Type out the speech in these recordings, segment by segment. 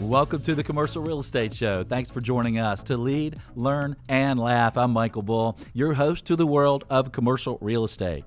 Welcome to the Commercial Real Estate Show. Thanks for joining us to lead, learn, and laugh. I'm Michael Bull, your host to the world of commercial real estate.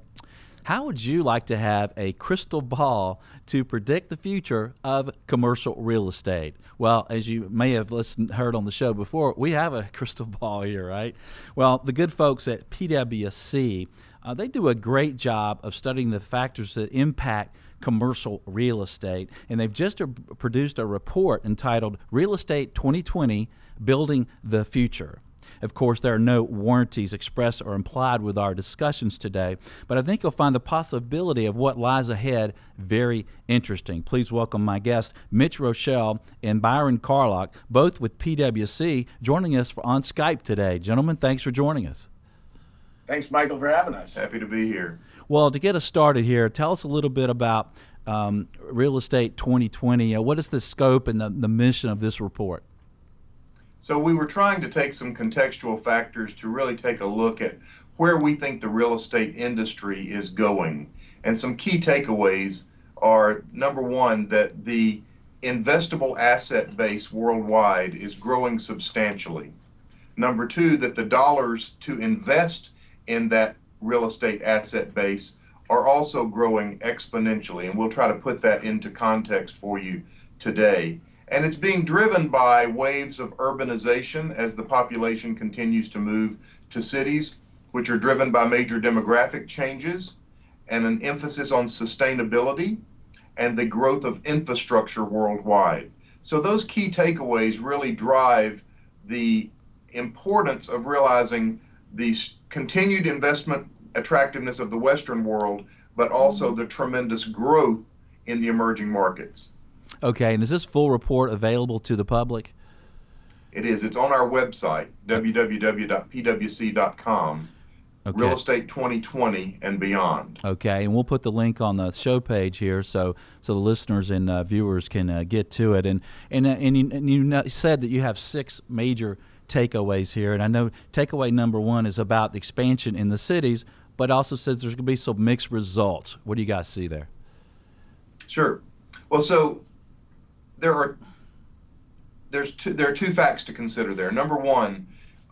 How would you like to have a crystal ball to predict the future of commercial real estate? Well, as you may have heard on the show before, we have a crystal ball here, right? Well, the good folks at PwC, they do a great job of studying the factors that impact commercial real estate, and they've just produced a report entitled Real Estate 2020, Building the Future. Of course, there are no warranties expressed or implied with our discussions today, but I think you'll find the possibility of what lies ahead very interesting. Please welcome my guests, Mitch Rochelle and Byron Carlock, both with PwC, joining us on Skype today. Gentlemen, thanks for joining us. Thanks, Michael, for having us. Happy to be here. Well, to get us started here, tell us a little bit about Real Estate 2020. What is the scope and the mission of this report? So we were trying to take some contextual factors to really take a look at where we think the real estate industry is going. And some key takeaways are, number one, that the investable asset base worldwide is growing substantially. Number two, that the dollars to invest in that real estate asset base are also growing exponentially, and we'll try to put that into context for you today. And it's being driven by waves of urbanization as the population continues to move to cities, which are driven by major demographic changes and an emphasis on sustainability and the growth of infrastructure worldwide. So those key takeaways really drive the importance of realizing the continued investment attractiveness of the Western world, but also the tremendous growth in the emerging markets. Okay, and is this full report available to the public? It is. It's on our website, www.pwc.com, okay. Real Estate 2020 and beyond. Okay, and we'll put the link on the show page here so the listeners and viewers can get to it. And you said that you have 6 major takeaways here, and I know takeaway number 1 is about the expansion in the cities, but also says there's going to be some mixed results. What do you guys see there? Sure. Well, so there are 2 facts to consider there. Number 1,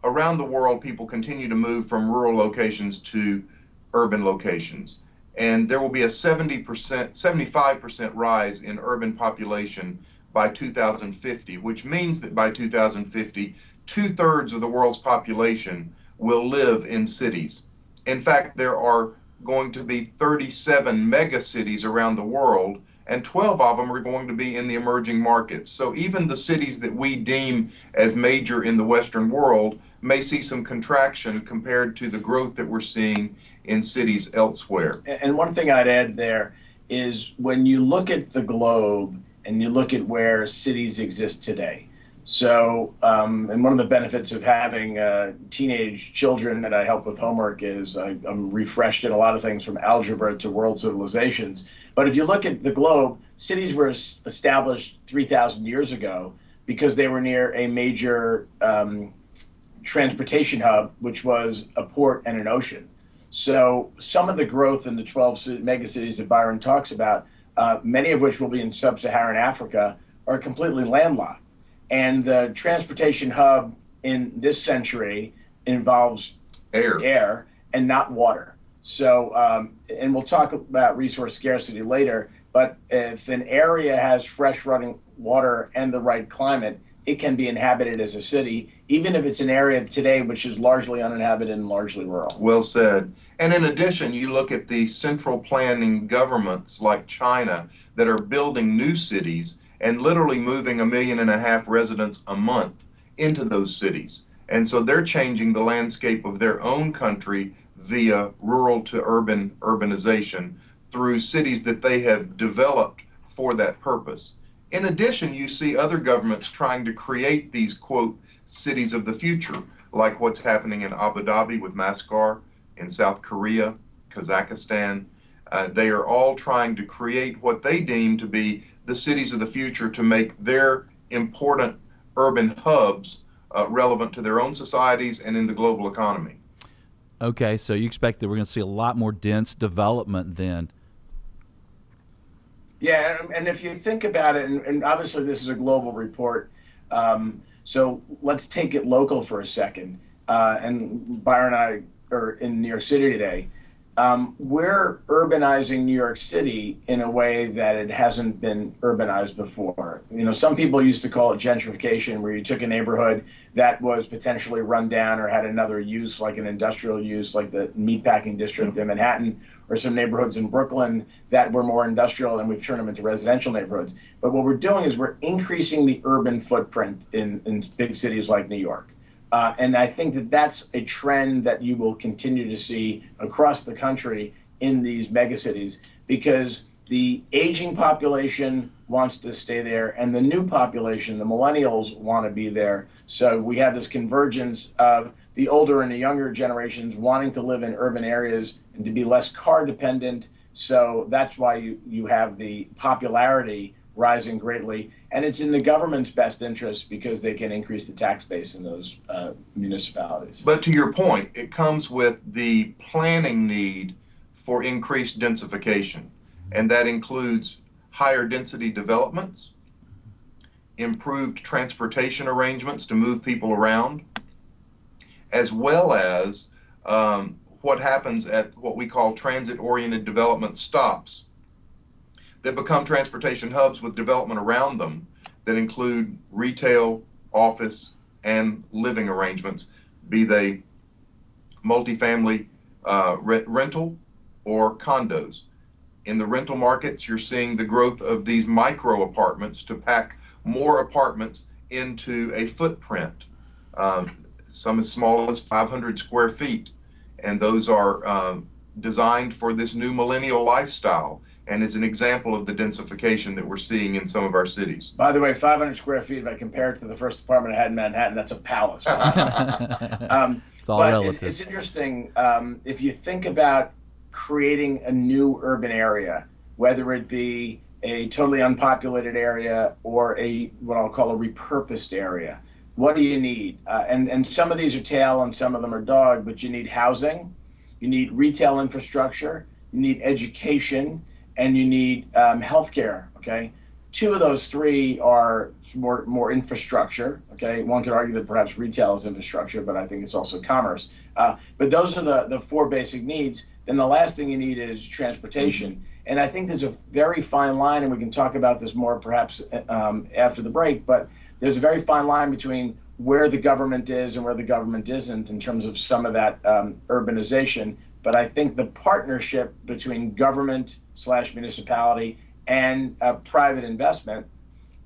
around the world, people continue to move from rural locations to urban locations, and there will be a 75% rise in urban population by 2050, which means that by 2050, 2/3 of the world's population will live in cities. In fact, there are going to be 37 megacities around the world, and 12 of them are going to be in the emerging markets. So even the cities that we deem as major in the Western world may see some contraction compared to the growth that we're seeing in cities elsewhere. And one thing I'd add there is when you look at the globe and you look at where cities exist today. So, and one of the benefits of having teenage children that I help with homework is I'm refreshed in a lot of things from algebra to world civilizations. But if you look at the globe, cities were established 3,000 years ago because they were near a major transportation hub, which was a port and an ocean. So some of the growth in the 12 megacities that Byron talks about, many of which will be in sub-Saharan Africa, are completely landlocked. And the transportation hub in this century involves air and not water. So, and we'll talk about resource scarcity later, but if an area has fresh running water and the right climate, it can be inhabited as a city, even if it's an area today which is largely uninhabited and largely rural. Well said. And in addition, you look at the central planning governments like China that are building new cities and literally moving 1.5 million residents a month into those cities. And so they're changing the landscape of their own country via rural to urbanization through cities that they have developed for that purpose. In addition, you see other governments trying to create these, quote, cities of the future, like what's happening in Abu Dhabi with Mascar, in South Korea, Kazakhstan. They are all trying to create what they deem to be the cities of the future to make their important urban hubs relevant to their own societies and in the global economy. Okay, so you expect that we're going to see a lot more dense development then? Yeah, and if you think about it, and obviously this is a global report, so let's take it local for a second. And Byron and I are in New York City today. We're urbanizing New York City in a way that it hasn't been urbanized before. You know, some people used to call it gentrification, where you took a neighborhood that was potentially run down or had another use, like an industrial use, like the meatpacking district in Manhattan, or some neighborhoods in Brooklyn that were more industrial, and we've turned them into residential neighborhoods. But what we're doing is we're increasing the urban footprint in big cities like New York. And I think that that's a trend that you will continue to see across the country in these megacities, because the aging population wants to stay there, and the new population, the millennials, want to be there. So we have this convergence of the older and the younger generations wanting to live in urban areas and to be less car dependent. So that's why you have the popularity rising greatly. And it's in the government's best interest because they can increase the tax base in those municipalities. But to your point, it comes with the planning need for increased densification. And that includes higher density developments, improved transportation arrangements to move people around, as well as what happens at what we call transit-oriented development stops that become transportation hubs with development around them that include retail, office, and living arrangements, be they multifamily rental or condos. In the rental markets, you're seeing the growth of these micro apartments to pack more apartments into a footprint, some as small as 500 square feet. And those are designed for this new millennial lifestyle, and is an example of the densification that we're seeing in some of our cities. By the way, 500 square feet, if I compare it to the first apartment I had in Manhattan, that's a palace. It's all relative. It's interesting. If you think about creating a new urban area, whether it be a totally unpopulated area or a what I'll call a repurposed area, what do you need? And some of these are tail and some of them are dog, but you need housing, you need retail infrastructure, you need education, and you need healthcare. Okay, two of those three are more infrastructure. Okay, one could argue that perhaps retail is infrastructure, but I think it's also commerce. But those are the four basic needs. Then the last thing you need is transportation. And I think there's a very fine line, and we can talk about this more perhaps after the break, but there's a very fine line between where the government is and where the government isn't in terms of some of that urbanization. But I think the partnership between government/municipality and private investment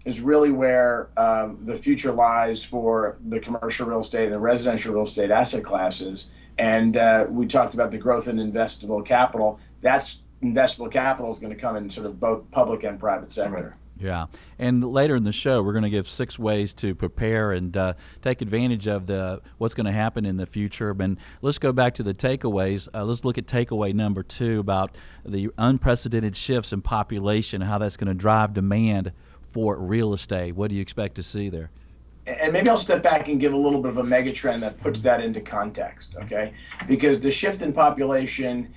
is really where the future lies for the commercial real estate and the residential real estate asset classes. And we talked about the growth in investable capital. That's investable capital is going to come in sort of both public and private sector. Right. Yeah, and later in the show, we're going to give 6 ways to prepare and take advantage of what's going to happen in the future. And let's go back to the takeaways. Let's look at takeaway number 2 about the unprecedented shifts in population and how that's going to drive demand for real estate. What do you expect to see there? And maybe I'll step back and give a little bit of a megatrend that puts that into context, okay? Because the shift in population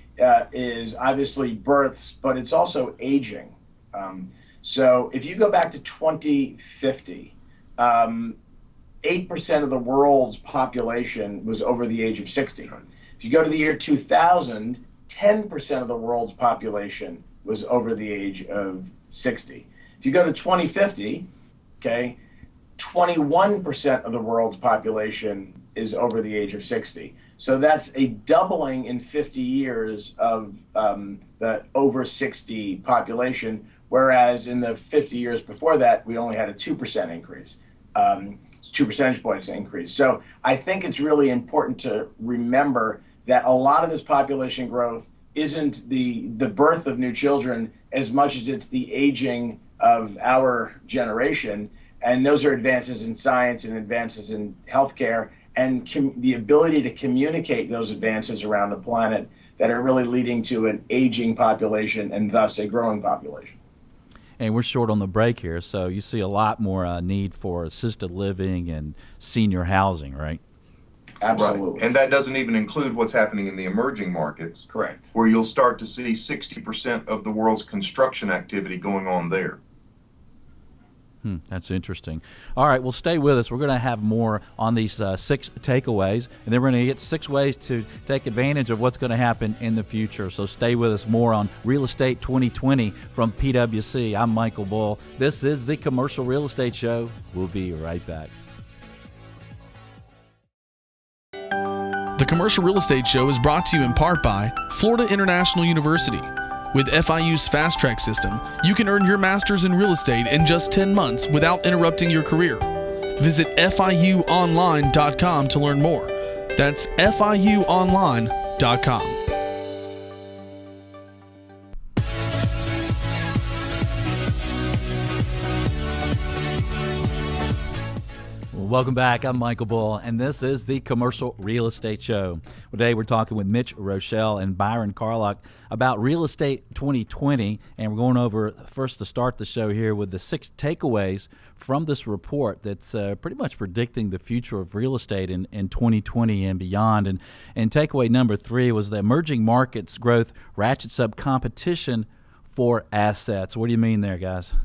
is obviously births, but it's also aging. So if you go back to 2050, 8% of the world's population was over the age of 60. If you go to the year 2000, 10% of the world's population was over the age of 60. If you go to 2050, okay, 21% of the world's population is over the age of 60. So that's a doubling in 50 years of the over 60 population, whereas in the 50 years before that, we only had a 2% increase, 2 percentage points increase. So I think it's really important to remember that a lot of this population growth isn't the birth of new children as much as it's the aging of our generation. And those are advances in science and advances in healthcare and the ability to communicate those advances around the planet that are really leading to an aging population and thus a growing population. and we're short on the break here, so you see a lot more need for assisted living and senior housing, right? Absolutely. Right. And that doesn't even include what's happening in the emerging markets. Correct. Where you'll start to see 60% of the world's construction activity going on there. That's interesting. All right, well, stay with us. We're going to have more on these 6 takeaways, and then we're going to get 6 ways to take advantage of what's going to happen in the future. So stay with us. More on Real Estate 2020 from PwC. I'm Michael Bull. This is the Commercial Real Estate Show. We'll be right back. The Commercial Real Estate Show is brought to you in part by Florida International University. With FIU's Fast Track system, you can earn your master's in real estate in just 10 months without interrupting your career. Visit FIUonline.com to learn more. That's FIUonline.com. Welcome back. I'm Michael Bull, and this is the Commercial Real Estate Show. Today we're talking with Mitch Rochelle and Byron Carlock about Real Estate 2020, and we're going over first to start the show here with the 6 takeaways from this report that's pretty much predicting the future of real estate in 2020 and beyond. And takeaway number 3 was the emerging markets growth ratchets up competition for assets. What do you mean there, guys?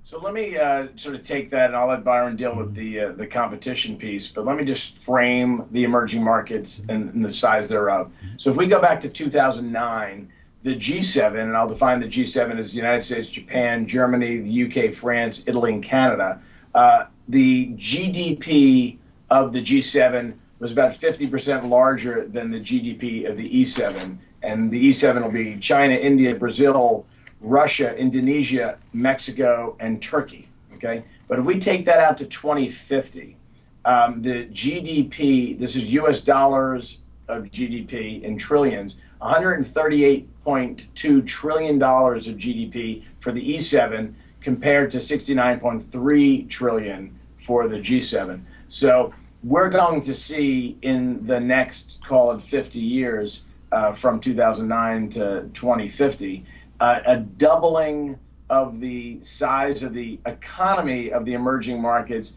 So let me sort of take that, and I'll let Byron deal with the competition piece, but let me just frame the emerging markets and the size thereof. So if we go back to 2009, the G7, and I'll define the G7 as the United States, Japan, Germany, the UK, France, Italy, and Canada, the GDP of the G7 was about 50% larger than the GDP of the E7, and the E7 will be China, India, Brazil, Russia, Indonesia, Mexico, and Turkey, okay? But if we take that out to 2050, the GDP, this is US dollars of GDP in trillions, $138.2 trillion of GDP for the E7 compared to 69.3 trillion for the G7. So we're going to see in the next, call it 50 years, from 2009 to 2050, a doubling of the size of the economy of the emerging markets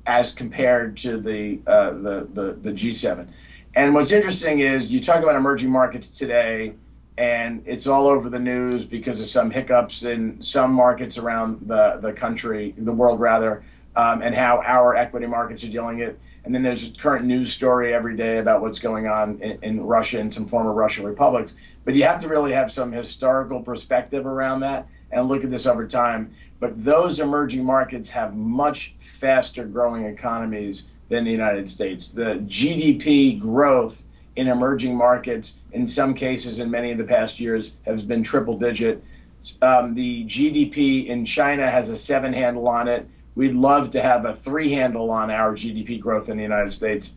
as compared to the G7. And what's interesting is you talk about emerging markets today, and it's all over the news because of some hiccups in some markets around the country, the world rather, and how our equity markets are dealing it. And then there's a current news story every day about what's going on in Russia and some former Russian republics. But you have to really have some historical perspective around that and look at this over time. But those emerging markets have much faster growing economies than the United States. The GDP growth in emerging markets, in some cases in many of the past years, has been triple digit. The GDP in China has a 7 handle on it. We'd love to have a 3 handle on our GDP growth in the United States.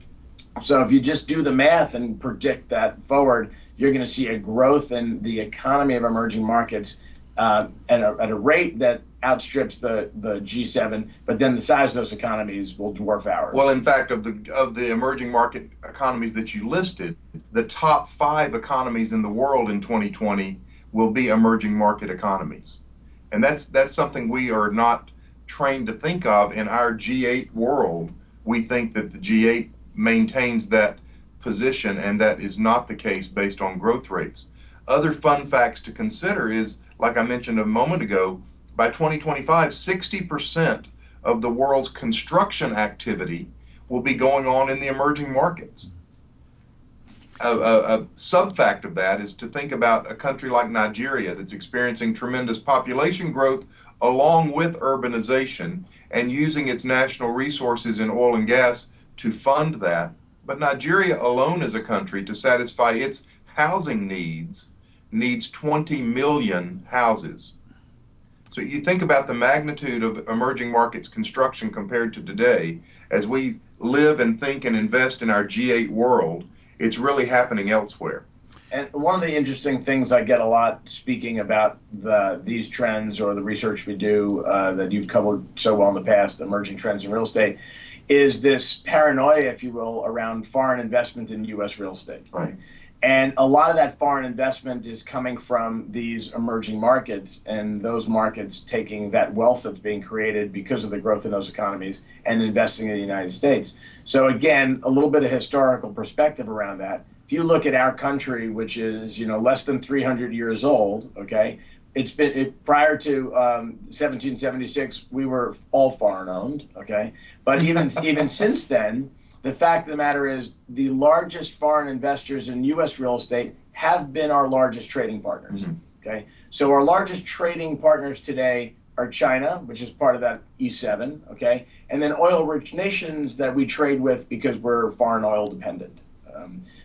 So if you just do the math and predict that forward, you're going to see a growth in the economy of emerging markets at a rate that outstrips the G7, but then the size of those economies will dwarf ours. Well, in fact, of the emerging market economies that you listed, the top 5 economies in the world in 2020 will be emerging market economies. And that's something we are not trained to think of in our G8 world. We think that the G8 maintains that position, and that is not the case based on growth rates. Other fun facts to consider is, like I mentioned a moment ago, by 2025, 60% of the world's construction activity will be going on in the emerging markets. A sub-fact of that is to think about a country like Nigeria that's experiencing tremendous population growth along with urbanization and using its national resources in oil and gas to fund that. But Nigeria alone as a country, to satisfy its housing needs 20 million houses. So you think about the magnitude of emerging markets construction compared to today. As we live and think and invest in our G8 world, it's really happening elsewhere. And one of the interesting things I get a lot speaking about these trends or the research we do that you've covered so well in the past, emerging trends in real estate, is this paranoia, if you will, around foreign investment in U.S. real estate. Right. And a lot of that foreign investment is coming from these emerging markets, and those markets taking that wealth that's being created because of the growth in those economies and investing in the United States. So again, a little bit of historical perspective around that. If you look at our country, which is less than 300 years old, okay, prior to 1776, we were all foreign owned, okay, but even since then, the fact of the matter is the largest foreign investors in U.S. real estate have been our largest trading partners. Okay, so our largest trading partners today are China, which is part of that E7, okay, and then oil-rich nations that we trade with because we're foreign oil dependent.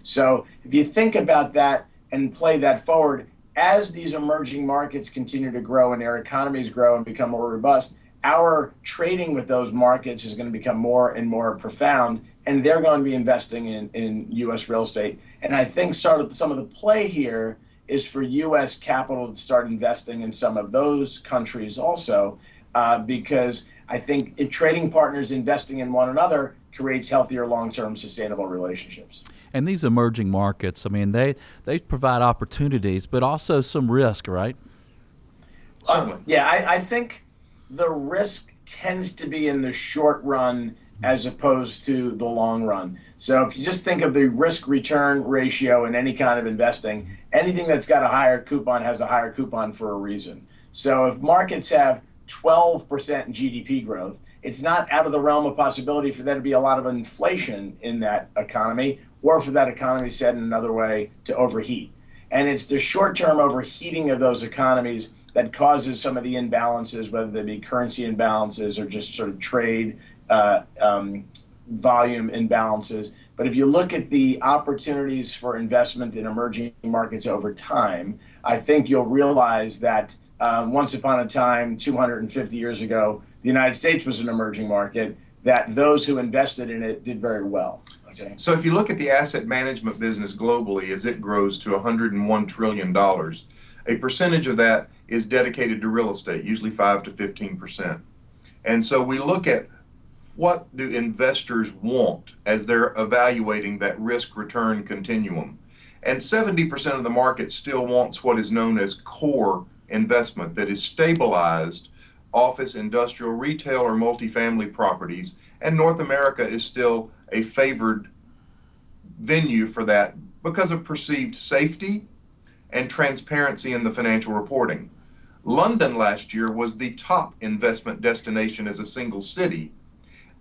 So if you think about that and play that forward, as these emerging markets continue to grow and their economies grow and become more robust, our trading with those markets is going to become more and more profound, and they're going to be investing in U.S. real estate. And I think some of the play here is for U.S. capital to start investing in some of those countries also, because I think if trading partners investing in one another creates healthier, long-term, sustainable relationships. And these emerging markets, I mean, they provide opportunities, but also some risk, right? Yeah, I think the risk tends to be in the short run as opposed to the long run. So if you just think of the risk-return ratio in any kind of investing, anything that's got a higher coupon has a higher coupon for a reason. So if markets have 12% GDP growth, it's not out of the realm of possibility for there to be a lot of inflation in that economy, or for that economy, said in another way, to overheat. And it's the short-term overheating of those economies that causes some of the imbalances, whether they be currency imbalances or just sort of trade volume imbalances. But if you look at the opportunities for investment in emerging markets over time, I think you'll realize that once upon a time, 250 years ago, the United States was an emerging market, that those who invested in it did very well. Okay. So if you look at the asset management business globally, as it grows to $101 trillion, a percentage of that is dedicated to real estate, usually 5 to 15%. And so we look at what do investors want as they're evaluating that risk-return continuum. And 70% of the market still wants what is known as core investment, that is stabilized office, industrial, retail, or multifamily properties. And North America is still a favored venue for that because of perceived safety and transparency in the financial reporting. London last year was the top investment destination as a single city,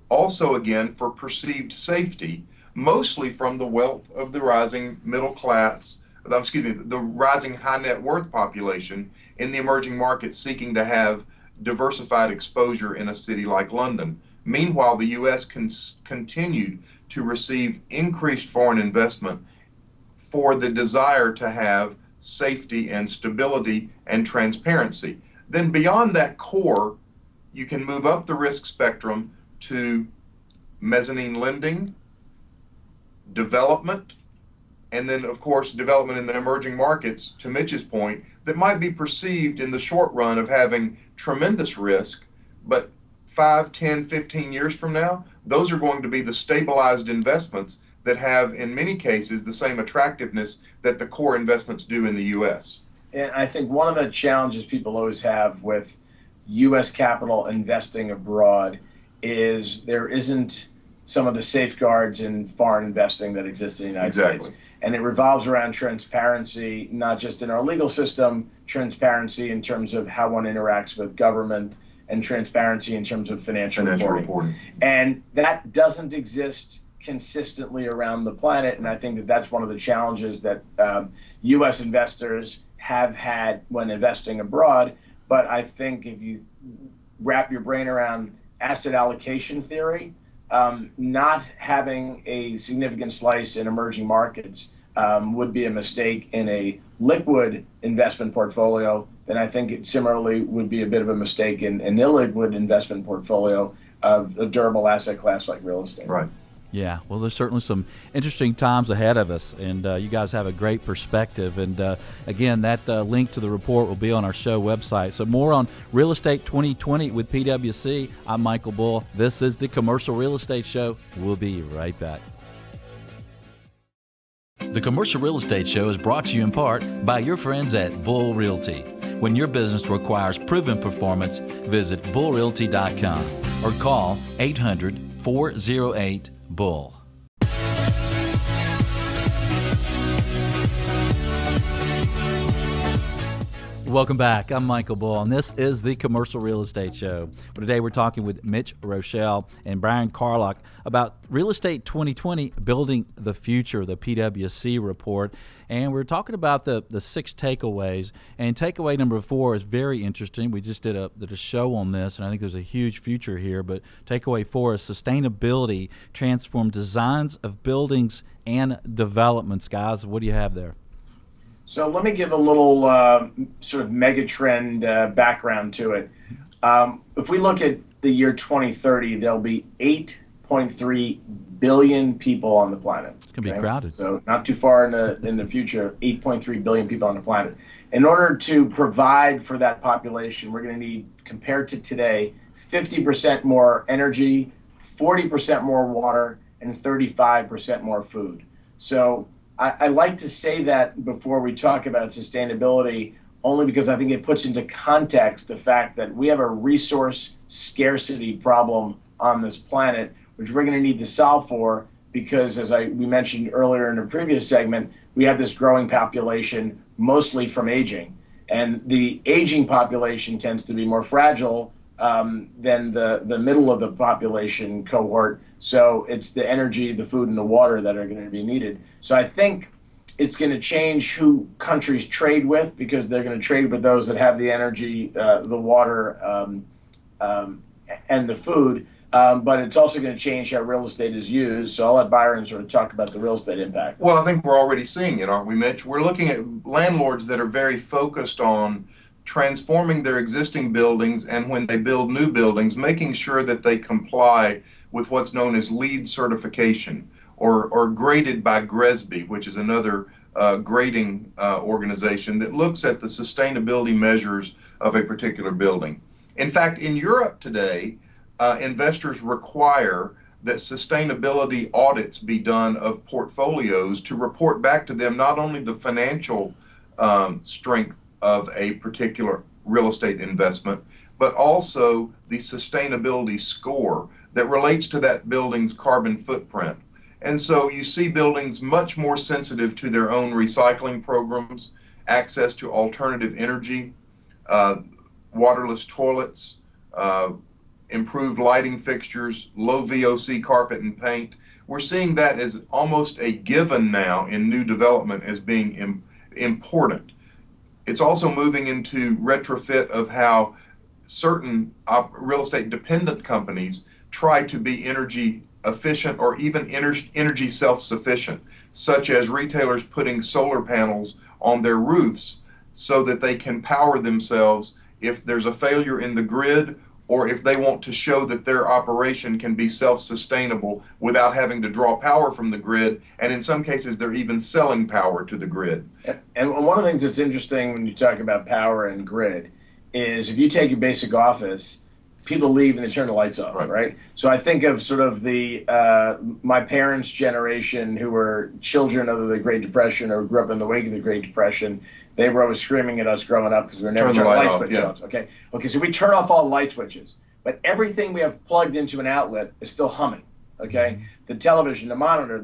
also again for perceived safety, mostly from the wealth of the rising middle class, the rising high net worth population in the emerging markets seeking to have diversified exposure in a city like London. Meanwhile, the U.S. continued to receive increased foreign investment for the desire to have safety and stability and transparency. Then beyond that core, you can move up the risk spectrum to mezzanine lending, development, and then of course development in the emerging markets, to Mitch's point, that might be perceived in the short run of having tremendous risk, but 5, 10, 15 years from now, those are going to be the stabilized investments that have, in many cases, the same attractiveness that the core investments do in the U.S. And I think one of the challenges people always have with U.S. capital investing abroad is there isn't some of the safeguards in foreign investing that exist in the United States. And it revolves around transparency, not just in our legal system, transparency in terms of how one interacts with government, and transparency in terms of financial reporting. And that doesn't exist consistently around the planet, and I think that that's one of the challenges that U.S. investors have had when investing abroad. But I think if you wrap your brain around asset allocation theory, not having a significant slice in emerging markets would be a mistake in a liquid investment portfolio, then I think it similarly would be a bit of a mistake in an illiquid investment portfolio of a durable asset class like real estate. Right. Yeah, well, there's certainly some interesting times ahead of us, and you guys have a great perspective. And again, that link to the report will be on our show website. So more on Real Estate 2020 with PwC. I'm Michael Bull. This is the Commercial Real Estate Show. We'll be right back. The Commercial Real Estate Show is brought to you in part by your friends at Bull Realty. When your business requires proven performance, visit bullrealty.com or call 800-408-BULL. Welcome back. I'm Michael Bull, and this is the Commercial Real Estate Show. Today we're talking with Mitch Rochelle and Brian Carlock about Real Estate 2020, Building the Future, the PwC report. And we're talking about the 6 takeaways. And takeaway number 4 is very interesting. We just did a show on this, and I think there's a huge future here. But takeaway 4 is sustainability transform designs of buildings and developments. Guys, what do you have there? So let me give a little sort of megatrend background to it. If we look at the year 2030, there'll be 8.3 billion people on the planet. It's going to be crowded. So not too far in the future, 8.3 billion people on the planet. In order to provide for that population, we're going to need, compared to today, 50% more energy, 40% more water, and 35% more food. So I like to say that before we talk about sustainability, only because I think it puts into context the fact that we have a resource scarcity problem on this planet, which we're going to need to solve for, because as we mentioned earlier in a previous segment, we have this growing population, mostly from aging. And the aging population tends to be more fragile than the middle of the population cohort. So it's the energy, the food, and the water that are going to be needed. So I think it's going to change who countries trade with, because they're going to trade with those that have the energy, the water, and the food. But it's also going to change how real estate is used. So I'll let Byron sort of talk about the real estate impact. Well, I think we're already seeing it, aren't we, Mitch? We're looking at landlords that are very focused on transforming their existing buildings, and when they build new buildings, making sure that they comply with what's known as LEED certification, or graded by GRESB, which is another grading organization that looks at the sustainability measures of a particular building. In fact, in Europe today, investors require that sustainability audits be done of portfolios to report back to them not only the financial strength of a particular real estate investment, but also the sustainability score that relates to that building's carbon footprint. And so you see buildings much more sensitive to their own recycling programs, access to alternative energy, waterless toilets, improved lighting fixtures, low VOC carpet and paint. We're seeing that as almost a given now in new development as being important. It's also moving into retrofit of how certain real estate dependent companies try to be energy efficient or even energy self-sufficient, such as retailers putting solar panels on their roofs so that they can power themselves if there's a failure in the grid, or if they want to show that their operation can be self-sustainable without having to draw power from the grid. And in some cases, they're even selling power to the grid. And one of the things that's interesting when you talk about power and grid is if you take your basic office, people leave and they turn the lights off, right? So I think of sort of the my parents' generation, who were children of the Great Depression or grew up in the wake of the Great Depression. They were always screaming at us growing up because we were never turning light switches off. Okay, so we turn off all the light switches, but everything we have plugged into an outlet is still humming. Okay, the television, the monitor,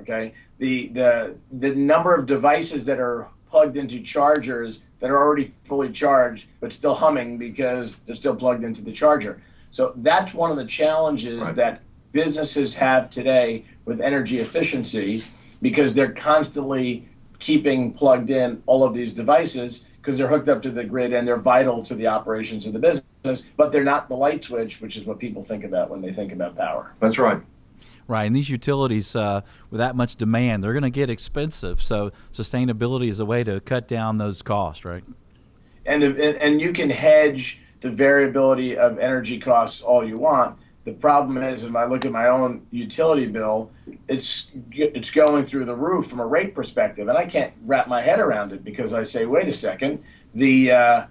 okay, the number of devices that are plugged into chargers that are already fully charged but still humming because they're still plugged into the charger. So that's one of the challenges that businesses have today with energy efficiency, because they're constantly keeping plugged in all of these devices because they're hooked up to the grid and they're vital to the operations of the business, but they're not the light switch, which is what people think about when they think about power. That's right. Right, and these utilities, with that much demand, they're going to get expensive. So sustainability is a way to cut down those costs, right? And you can hedge the variability of energy costs all you want. The problem is, if I look at my own utility bill, it's going through the roof from a rate perspective, and I can't wrap my head around it because I say, wait a second, the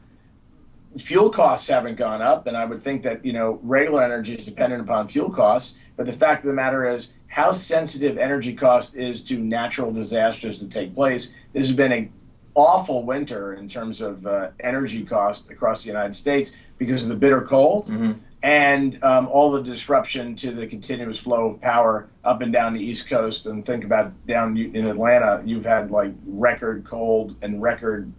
fuel costs haven't gone up, and I would think that, regular energy is dependent upon fuel costs. But the fact of the matter is how sensitive energy cost is to natural disasters that take place. This has been an awful winter in terms of energy costs across the United States because of the bitter cold. And all the disruption to the continuous flow of power up and down the East Coast. And think about down in Atlanta, you've had like record cold and record,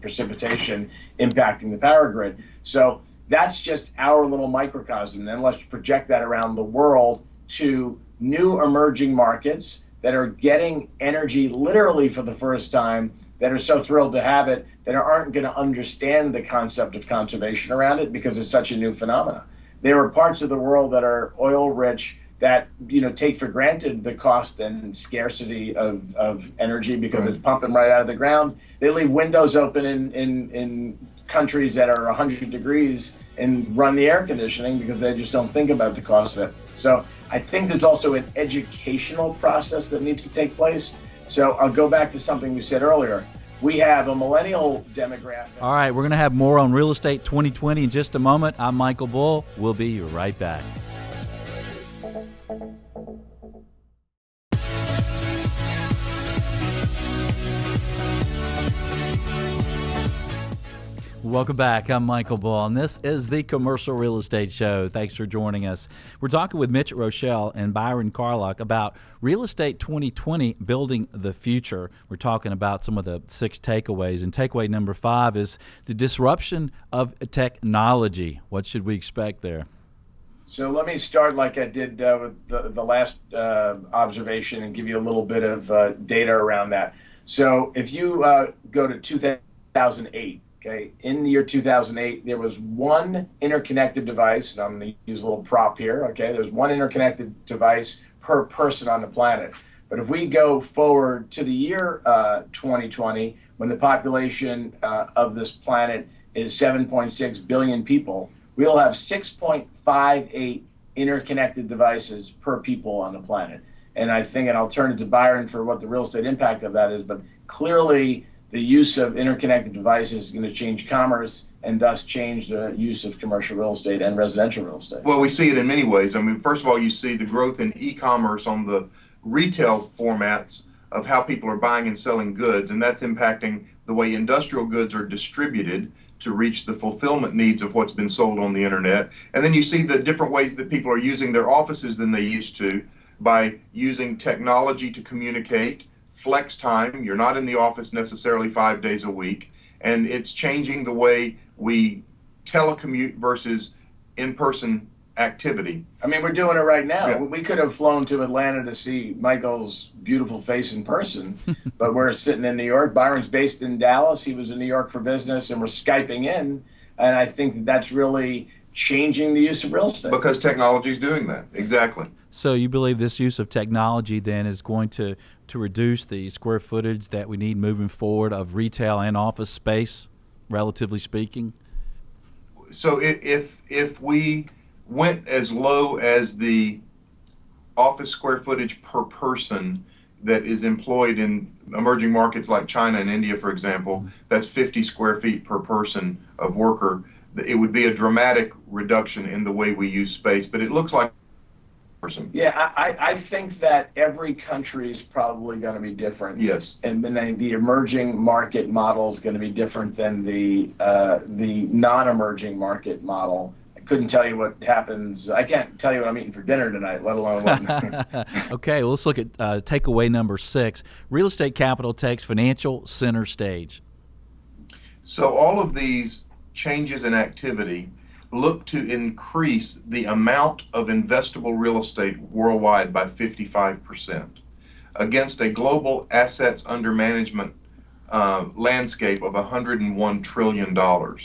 precipitation impacting the power grid. So that's just our little microcosm. And then let's project that around the world to new emerging markets that are getting energy literally for the first time, that are so thrilled to have it, that aren't going to understand the concept of conservation around it because it's such a new phenomenon. There are parts of the world that are oil rich that take for granted the cost and scarcity of energy because it's pumping right out of the ground. They leave windows open in countries that are 100 degrees and run the air conditioning because they just don't think about the cost of it. So I think there's also an educational process that needs to take place. So I'll go back to something we said earlier. We have a millennial demographic. All right, we're going to have more on Real Estate 2020 in just a moment. I'm Michael Bull. We'll be right back. Welcome back. I'm Michael Bull, and this is the Commercial Real Estate Show. Thanks for joining us. We're talking with Mitch Rochelle and Byron Carlock about Real Estate 2020, Building the Future. We're talking about some of the 6 takeaways, and takeaway number 5 is the disruption of technology. What should we expect there? So let me start like I did with the last observation and give you a little bit of data around that. So if you go to 2008, okay, in the year 2008, there was one interconnected device, and I'm going to use a little prop here, okay? There's one interconnected device per person on the planet. But if we go forward to the year 2020, when the population of this planet is 7.6 billion people, we'll have 6.58 interconnected devices per people on the planet. And I think, and I'll turn it to Byron for what the real estate impact of that is, but clearly the use of interconnected devices is going to change commerce and thus change the use of commercial real estate and residential real estate. Well, we see it in many ways. I mean, first of all, you see the growth in e-commerce on the retail formats of how people are buying and selling goods, and that's impacting the way industrial goods are distributed to reach the fulfillment needs of what's been sold on the internet. And then you see the different ways that people are using their offices than they used to by using technology to communicate, flex time. You're not in the office necessarily 5 days a week, and it's changing the way we telecommute versus in-person activity. I mean, we're doing it right now. Yeah. We could have flown to Atlanta to see Michael's beautiful face in person, but we're sitting in New York. Byron's based in Dallas. He was in New York for business, and we're Skyping in, and I think that's really changing the use of real estate. Because technology is doing that, exactly. So you believe this use of technology then is going to reduce the square footage that we need moving forward of retail and office space, relatively speaking? So if we went as low as the office square footage per person that is employed in emerging markets like China and India, for example, that's 50 square feet per person of worker, it would be a dramatic reduction in the way we use space, but it looks like person. Yeah, I think that every country is probably going to be different. Yes. And then the emerging market model is going to be different than the non-emerging market model. I couldn't tell you what happens. I can't tell you what I'm eating for dinner tonight, let alone what. Okay, well, let's look at takeaway number 6. Real estate capital takes financial center stage. So all of these changes in activity look to increase the amount of investable real estate worldwide by 55% against a global assets under management landscape of $101 trillion.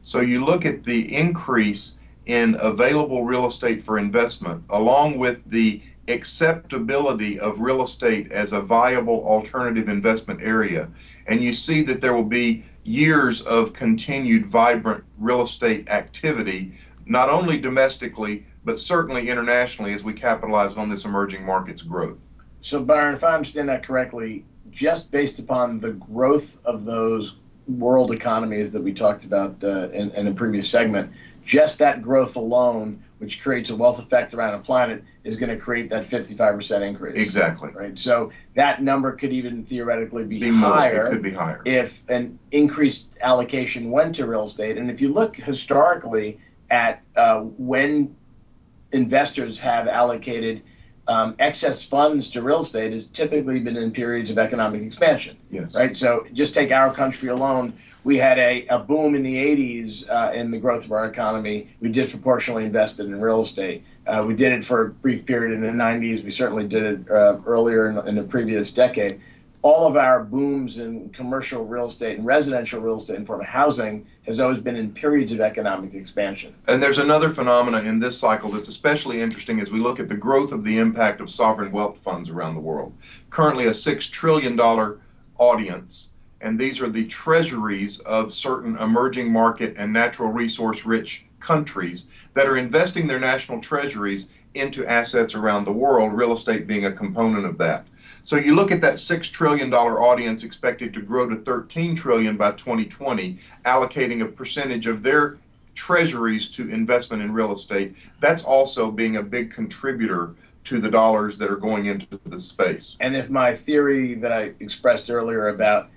So you look at the increase in available real estate for investment along with the acceptability of real estate as a viable alternative investment area, and you see that there will be years of continued vibrant real estate activity, not only domestically, but certainly internationally as we capitalize on this emerging markets growth. So Byron, if I understand that correctly, just based upon the growth of those world economies that we talked about in a previous segment, just that growth alone, which creates a wealth effect around a planet, is going to create that 55% increase. Exactly. Right. So that number could even theoretically be more. higher. It could be higher if an increased allocation went to real estate. And if you look historically at when investors have allocated excess funds to real estate, has typically been in periods of economic expansion. Yes. Right. So just take our country alone. We had a boom in the 80s in the growth of our economy. We disproportionately invested in real estate. We did it for a brief period in the 90s. We certainly did it earlier in the previous decade. All of our booms in commercial real estate and residential real estate and form of housing has always been in periods of economic expansion. And there's another phenomena in this cycle that's especially interesting as we look at the growth of the impact of sovereign wealth funds around the world. Currently a $6 trillion audience, and these are the treasuries of certain emerging market and natural resource rich countries that are investing their national treasuries into assets around the world, real estate being a component of that. So you look at that $6 trillion audience expected to grow to $13 trillion by 2020, allocating a percentage of their treasuries to investment in real estate. That's also being a big contributor to the dollars that are going into the space. And if my theory that I expressed earlier about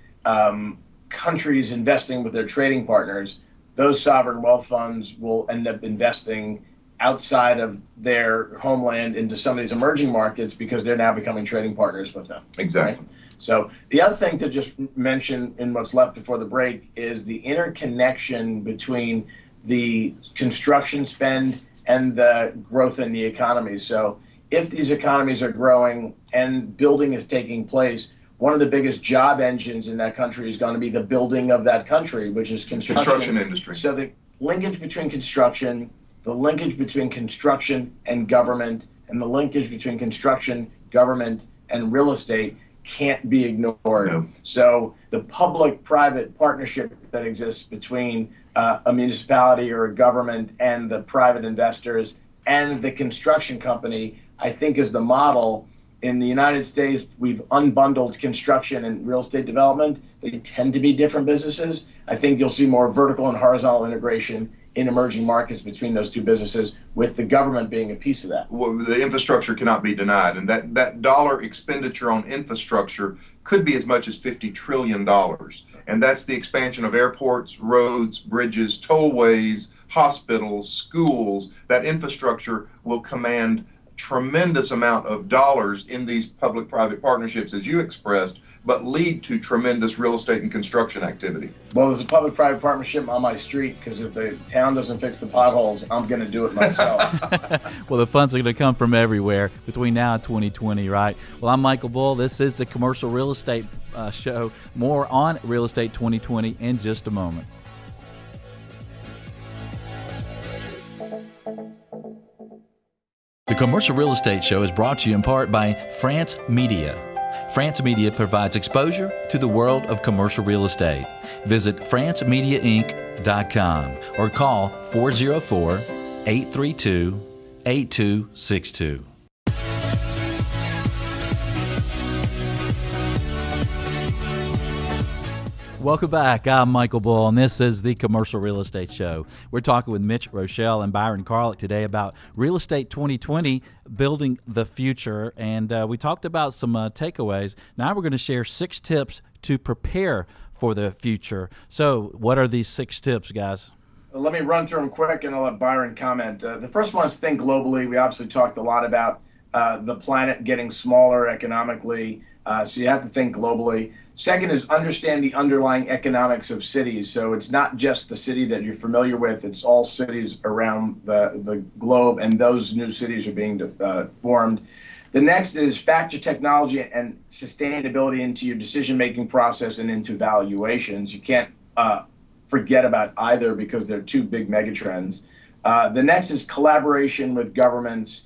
countries investing with their trading partners, those sovereign wealth funds will end up investing outside of their homeland into some of these emerging markets because they're now becoming trading partners with them. Exactly. Right? So the other thing to just mention in what's left before the break is the interconnection between the construction spend and the growth in the economy. So if these economies are growing and building is taking place, one of the biggest job engines in that country is going to be the building of that country, which is construction industry. So the linkage between construction, the linkage between construction and government, and the linkage between construction, government, and real estate can't be ignored. No. So the public-private partnership that exists between a municipality or a government and the private investors and the construction company, I think, is the model. In the United States, we've unbundled construction and real estate development. They tend to be different businesses. I think you'll see more vertical and horizontal integration in emerging markets between those two businesses, with the government being a piece of that. Well, the infrastructure cannot be denied, and that dollar expenditure on infrastructure could be as much as $50 trillion. And that's the expansion of airports, roads, bridges, tollways, hospitals, schools. That infrastructure will command tremendous amount of dollars in these public-private partnerships, as you expressed, but lead to tremendous real estate and construction activity. Well, there's a public-private partnership on my street because if the town doesn't fix the potholes, I'm going to do it myself. Well, the funds are going to come from everywhere between now and 2020, right? Well, I'm Michael Bull. This is the Commercial Real Estate Show. More on Real Estate 2020 in just a moment. The Commercial Real Estate Show is brought to you in part by France Media. France Media provides exposure to the world of commercial real estate. Visit francemediainc.com or call 404-832-8262. Welcome back. I'm Michael Bull, and this is the Commercial Real Estate Show. We're talking with Mitch Rochelle and Byron Carlick today about Real Estate 2020, building the future, and we talked about some takeaways. Now we're going to share 6 tips to prepare for the future. So what are these 6 tips, guys? Let me run through them quick, and I'll let Byron comment. The first one is think globally. We obviously talked a lot about the planet getting smaller economically, so you have to think globally. Second is understand the underlying economics of cities. So it's not just the city that you're familiar with, it's all cities around the globe, and those new cities are being formed. The next is factor technology and sustainability into your decision-making process and into valuations. You can't forget about either because they're 2 big megatrends. The next is collaboration with governments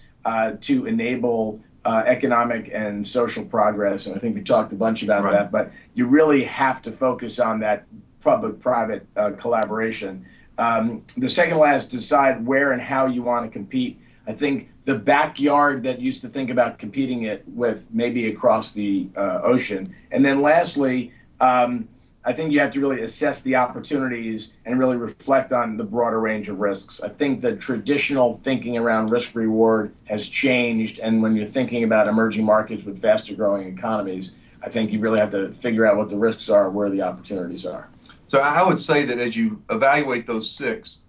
to enable economic and social progress, and I think we talked a bunch about that, but you really have to focus on that public-private collaboration. The second last, decide where and how you want to compete. I think the backyard that used to think about competing it with maybe across the ocean. And then lastly, I think you have to really assess the opportunities and really reflect on the broader range of risks. I think the traditional thinking around risk reward has changed, and when you're thinking about emerging markets with faster growing economies, I think you really have to figure out what the risks are, where the opportunities are. So I would say that as you evaluate those six,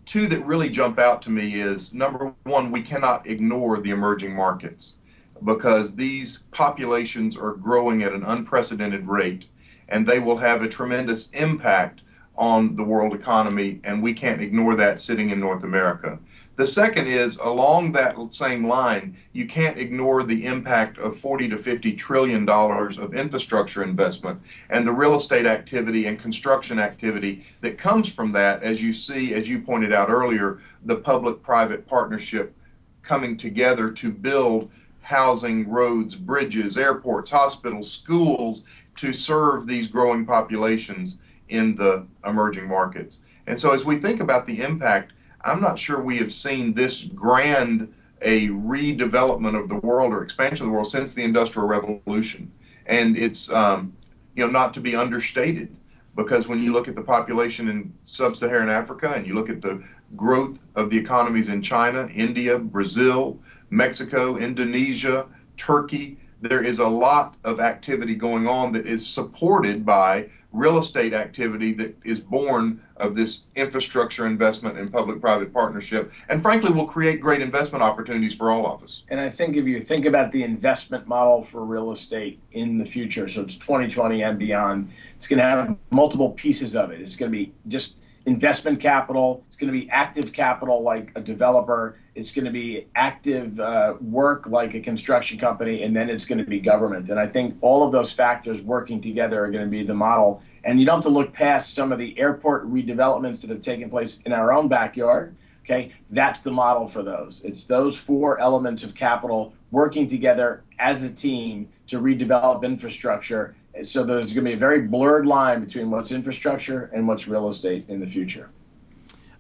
two that really jump out to me is, number one, we cannot ignore the emerging markets because these populations are growing at an unprecedented rate, and they will have a tremendous impact on the world economy, and we can't ignore that sitting in North America. The second is, along that same line, you can't ignore the impact of $40 to $50 trillion of infrastructure investment and the real estate activity and construction activity that comes from that, as you see, as you pointed out earlier, the public-private partnership coming together to build housing, roads, bridges, airports, hospitals, schools to serve these growing populations in the emerging markets. And so as we think about the impact, I'm not sure we have seen this grand a redevelopment of the world or expansion of the world since the Industrial Revolution. And it's not to be understated, because when you look at the population in sub-Saharan Africa and you look at the growth of the economies in China, India, Brazil, Mexico, Indonesia, Turkey, there is a lot of activity going on that is supported by real estate activity that is born of this infrastructure investment and public-private partnership, and frankly will create great investment opportunities for all of us. And I think if you think about the investment model for real estate in the future, so it's 2020 and beyond, it's going to have multiple pieces of it. It's going to be just investment capital, it's going to be active capital like a developer, it's going to be active work like a construction company, and then it's going to be government. And I think all of those factors working together are going to be the model. And you don't have to look past some of the airport redevelopments that have taken place in our own backyard. Okay, that's the model for those. It's those four elements of capital working together as a team to redevelop infrastructure. So there's going to be a very blurred line between what's infrastructure and what's real estate in the future.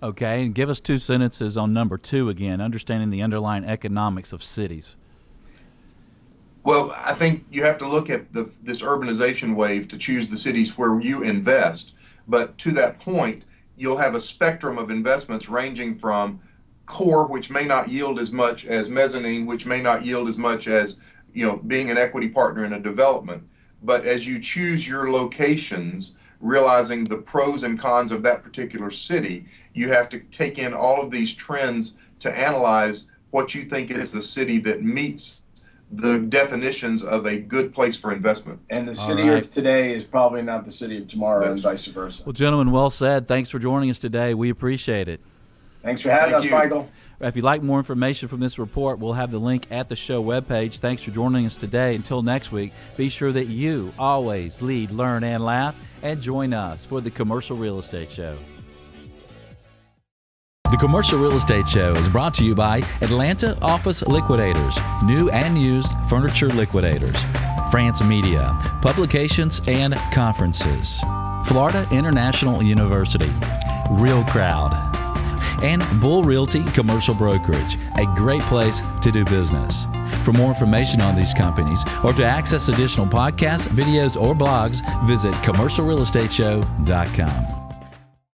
Okay, and give us 2 sentences on number 2 again, understanding the underlying economics of cities. Well, I think you have to look at this urbanization wave to choose the cities where you invest. But to that point, you'll have a spectrum of investments ranging from core, which may not yield as much as mezzanine, which may not yield as much as being an equity partner in a development. But as you choose your locations, realizing the pros and cons of that particular city, you have to take in all of these trends to analyze what you think is the city that meets the definitions of a good place for investment. And the city of today is probably not the city of tomorrow, and vice versa. Well, gentlemen, well said. Thanks for joining us today. We appreciate it. Thanks for having us, Michael. If you'd like more information from this report, we'll have the link at the show webpage. Thanks for joining us today. Until next week, be sure that you always lead, learn, and laugh, and join us for the Commercial Real Estate Show. The Commercial Real Estate Show is brought to you by Atlanta Office Liquidators, new and used furniture liquidators, France Media, publications and conferences, Florida International University, Real Crowd, and Bull Realty Commercial Brokerage, a great place to do business. For more information on these companies or to access additional podcasts, videos, or blogs, visit commercialrealestateshow.com.